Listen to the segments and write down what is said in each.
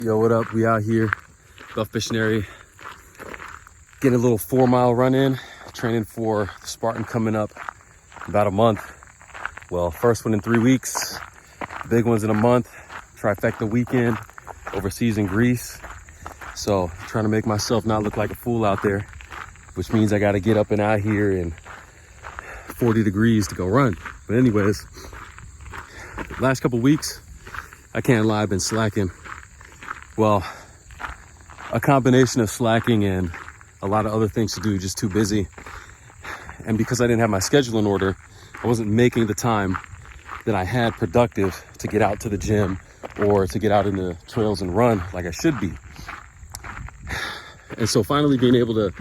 Yo, what up? We out here, Buff Missionary, getting a little 4-mile run in, training for the Spartan coming up in about a month. Well, first one in 3 weeks, big ones in a month, trifecta weekend overseas in Greece. So trying to make myself not look like a fool out there, which means I got to get up and out here in 40 degrees to go run. But anyways, last couple weeks, I can't lie, I've been slacking. Well, a combination of slacking and a lot of other things to do, just too busy. And because I didn't have my schedule in order, I wasn't making the time that I had productive to get out to the gym or to get out in the trails and run like I should be. And so finally being able to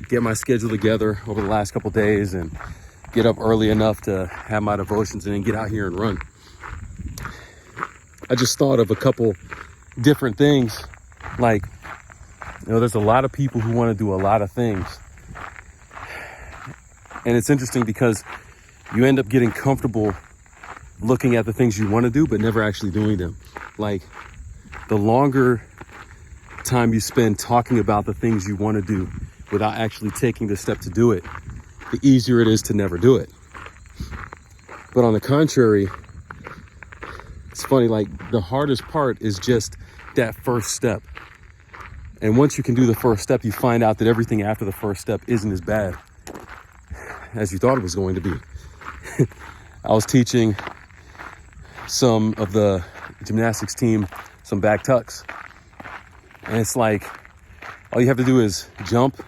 get my schedule together over the last couple days and get up early enough to have my devotions and then get out here and run. I just thought of a couple different things. Like, there's a lot of people who want to do a lot of things. And it's interesting because you end up getting comfortable looking at the things you want to do, but never actually doing them. Like, the longer time you spend talking about the things you want to do without actually taking the step to do it, the easier it is to never do it. But on the contrary, it's funny, like the hardest part is just that first step. And once you can do the first step, you find out that everything after the first step isn't as bad as you thought it was going to be. I was teaching some of the gymnastics team some back tucks. And it's like, all you have to do is jump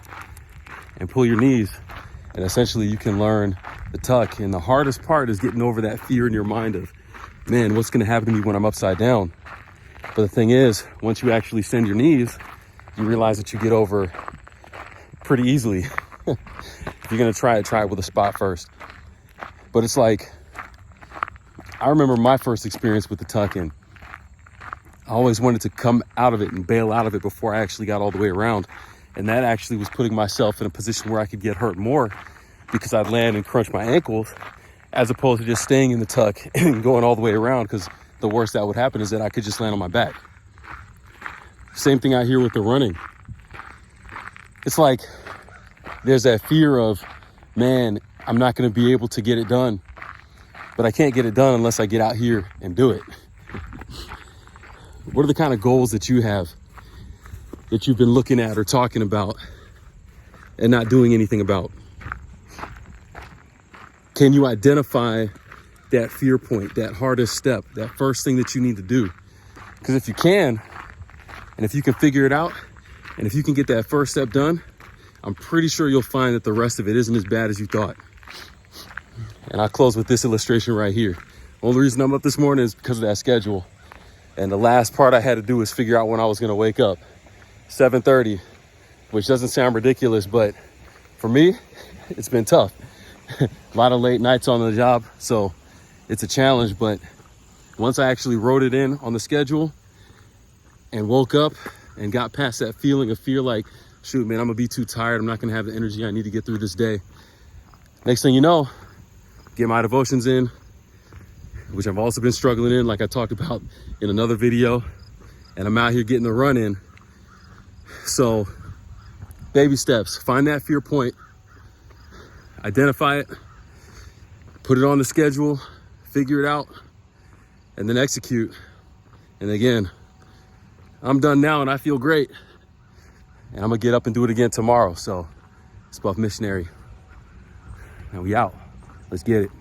and pull your knees. And essentially you can learn the tuck. And the hardest part is getting over that fear in your mind of, man, what's going to happen to me when I'm upside down? But the thing is, once you actually send your knees, you realize that you get over pretty easily. If you're going to try it with a spot first. But it's like, I remember my first experience with the tuck, and I always wanted to come out of it and bail out of it before I actually got all the way around. And that actually was putting myself in a position where I could get hurt more because I'd land and crunch my ankles as opposed to just staying in the tuck and going all the way around, because the worst that would happen is that I could just land on my back. Same thing out here with the running. It's like there's that fear of, man, I'm not going to be able to get it done. But I can't get it done unless I get out here and do it. What are the kind of goals that you have that you've been looking at or talking about and not doing anything about? Can you identify that fear point, that hardest step, that first thing that you need to do? Because if you can, and if you can figure it out, and if you can get that first step done, I'm pretty sure you'll find that the rest of it isn't as bad as you thought. And I'll close with this illustration right here. The only reason I'm up this morning is because of that schedule. And the last part I had to do was figure out when I was going to wake up. 7:30, which doesn't sound ridiculous, but for me, it's been tough. A lot of late nights on the job, so it's a challenge. But once I actually wrote it in on the schedule and woke up and got past that feeling of fear, like, shoot, man, I'm gonna be too tired. I'm not gonna have the energy I need to get through this day. Next thing you know, get my devotions in, which I've also been struggling in, like I talked about in another video, and I'm out here getting the run in. So baby steps, find that fear point, identify it, put it on the schedule, figure it out, and then execute. And again, I'm done now and I feel great. And I'm gonna get up and do it again tomorrow. So it's Buff Missionary. And we out. Let's get it.